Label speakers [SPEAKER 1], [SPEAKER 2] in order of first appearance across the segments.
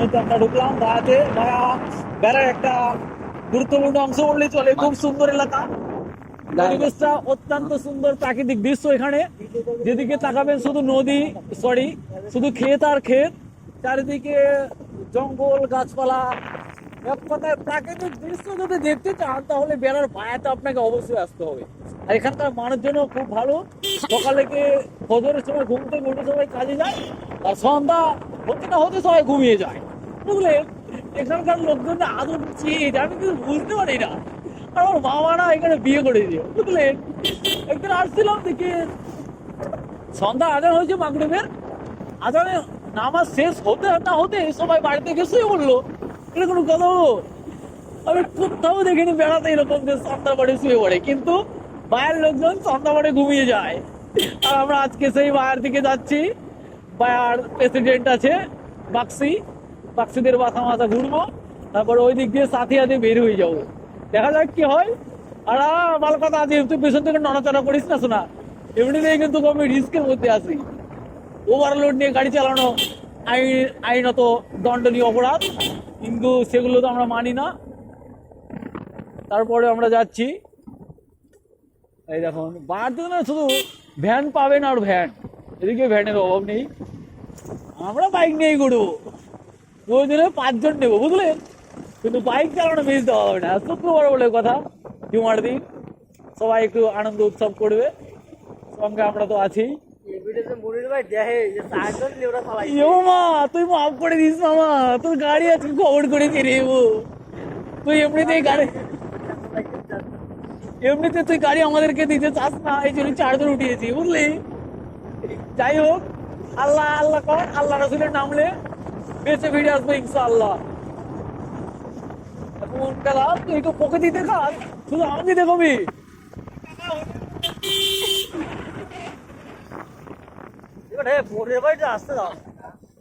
[SPEAKER 1] মুহূর্তে আমরা ঢুকলাম ভায়াতে। ভায়া বেড়ার একটা গুরুত্বপূর্ণ অংশ বললেই চলে। খুব সুন্দর এলাকা, পরিবেশটা অত্যন্ত সুন্দর, প্রাকৃতিক দৃশ্য। এখানে যেদিকে তাকাবেন শুধু নদী, সরি শুধু ক্ষেত আর ক্ষেত, চারিদিকে জঙ্গল, গাছপালা। এক কথায় প্রাকৃতিক দৃশ্য যদি দেখতে চান তাহলে বেড়ার ভায়াতে আপনাকে অবশ্যই আসতে হবে। আর এখানকার মানুষজনও খুব ভালো। সকালে ফজরের সময় ঘুম থেকে উঠে সবাই কাজে যায়, আর সন্ধ্যা হতে না হতে সবাই ঘুমিয়ে যায়। বুঝলে এখানকার লোকজন আদৌ চিজ আমি কিছু বুঝতে পারি না। আমার বাবারা এখানে বিয়ে করে দিয়ে, বুঝলেন। একদিন আসছিলাম দেখি সন্ধ্যা আজান হয়েছে মাগরিবের, আজানে নামাজ শেষ হতে না হতে সবাই বাড়িতে গিয়ে শুয়ে পড়লো। এটা কোনো কথা হলো? আমি কোথাও দেখিনি বেড়াতে এরকম যে সন্ধ্যা বাড়ি শুয়ে পড়ে, কিন্তু বাইরের লোকজন সন্ধ্যা বাড়ি ঘুমিয়ে যায়। আর আমরা আজকে সেই বাইরের দিকে যাচ্ছি। বায়ার প্রেসিডেন্ট আছে বাক্সিদের বাসা মাথা ঘুরবো, তারপর ওই দিক দিয়ে সাথিয়াতে বের হয়ে যাবো। দেখা যাক কি হয়। আর ভালো কথা আছে, তুই পেছন থেকে নড়াচড়া করিস না, শোনা। এমনিতেই কিন্তু আমি রিস্কের মধ্যে আছি। ওভারলোড নিয়ে গাড়ি চালানো আইনত দণ্ডনীয় অপরাধ, কিন্তু সেগুলো তো আমরা মানি না। তারপরে আমরা যাচ্ছি, এই দেখুন বাড়তে না শুধু ভ্যান পাবেন আর ভ্যান, এদিকে ভ্যানের অভাব নেই। আমরা বাইক নিয়েই ঘুরবো, প্রয়োজনে 5 জন নেবো, বুঝলেন। কিন্তু বাইক চালানো বেশ দেওয়া হবে না। শুক্রবার বলে কথা, জুমার দিন সবাই একটু আনন্দ উৎসব করবে, সঙ্গে আমরা তো আছি। তুই মাফ করে দিস মামা, তোর গাড়ি আছে খবর করে দিয়ে তুই এমনিতে তুই গাড়ি আমাদেরকে দিতে চাস না, এই জন্য 4 জন উঠিয়েছি, বুঝলি। যাই হোক, আল্লাহ আল্লাহ কর, আল্লাহ রসুলের নামলে বেঁচে ফিরে আসবো ইনশাআল্লাহ। তুই একটু প্রকৃতি দেখাস, শুধু আমাকে দেখাবি।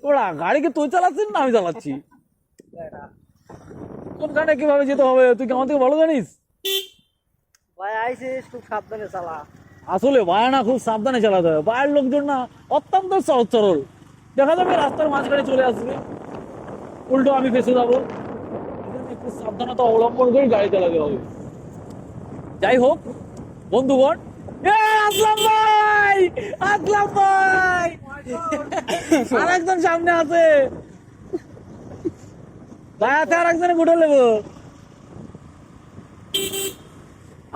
[SPEAKER 1] ওরা গাড়িকে তুই চালাচ্ছিস না আমি চালাচ্ছি? কোনখানে কিভাবে যেতে হবে তুই কি আমার থেকে ভালো জানিস?
[SPEAKER 2] ভাই আইসিস, খুব সাবধানে চালা।
[SPEAKER 1] আসলে ভাই না, খুব সাবধানে চালাতে হবে। বাইরের লোকজন না অত্যন্ত সহজ সরল, দেখা যাবে রাস্তার মাঝখানে চলে আসবে, উল্টো আমি ফেসে যাবো। একটু সাবধানতা অবলম্বন করে গাড়ি চালাতে হবে। যাই হোক বন্ধুগণ, আসলাম ভাই, আসলাম ভাই, আর একজন সামনে আছে ভাই, আছে আর একজনে গুটে নেবো।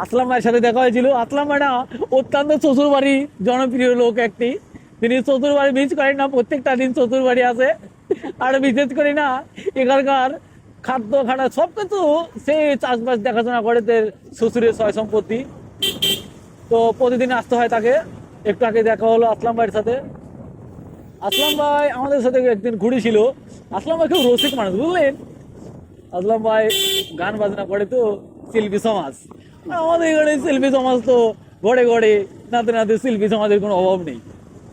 [SPEAKER 1] আসলাম ভাইয়ের সাথে দেখা হয়েছিল। আসলাম ভাই না অত্যন্ত শ্বশুর বাড়ি জনপ্রিয় লোক একটি। তিনি শ্বশুর বাড়ি মিস করেন না, প্রত্যেকটা দিন শ্বশুর বাড়ি আসে। আর বিশেষ করে না এখানকার খাদ্য খানা সবকিছু সে চাষবাস দেখাশোনা করে, শ্বশুরের সয় সম্পত্তি। তো প্রতিদিন আসতে হয় তাকে। একটু আগে দেখা হলো আসলাম ভাইয়ের সাথে। আসলাম ভাই আমাদের সাথে একদিন ঘুরেছিল। আসলাম ভাই খুব রসিক মানুষ, বুঝলেন। আসলাম ভাই গান বাজনা করে, তো শিল্পী সমাজ। আমাদের এখানে শিল্পী সমাজ তো গড়ে গড়ে, নাতে নাতে শিল্পী সমাজের কোনো অভাব নেই।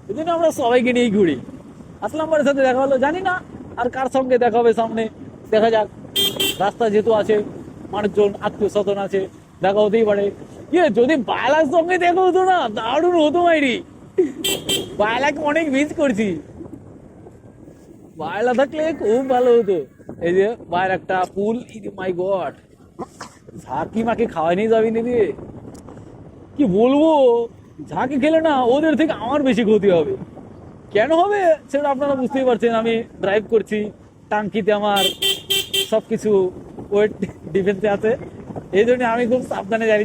[SPEAKER 1] এই জন্য আমরা সবাইকে নিয়েই ঘুরি। আসলাম ভাইয়ের সাথে দেখা হলো, জানি না আর কার সঙ্গে দেখা হবে সামনে, দেখা যাক। রাস্তা যেহেতু আছে, মানুষজন আত্মীয় স্বজন আছে, দেখা হতেই পারে। যদি বায়লার সঙ্গে দেখা হতো না, দারুণ হতো মাইরি। বায়লাকে অনেক মিস করছি, বায়লা থাকলে খুব ভালো হতো। এই যে বাইরে একটা পুল, মাই গড, ঝাঁকি মাকে খাওয়াই নিয়ে যাবি নিবি, কি বলবো। ঝাঁকি খেলে না ওদের থেকে আমার বেশি ক্ষতি হবে। কেন হবে সেটা আপনারা বুঝতেই পারছেন। আমি ড্রাইভ করছি, টাঙ্কিতে আমার সবকিছু ওয়েট ডিফেন্সে আছে, এই জন্য আমি খুব সাবধানে জানি।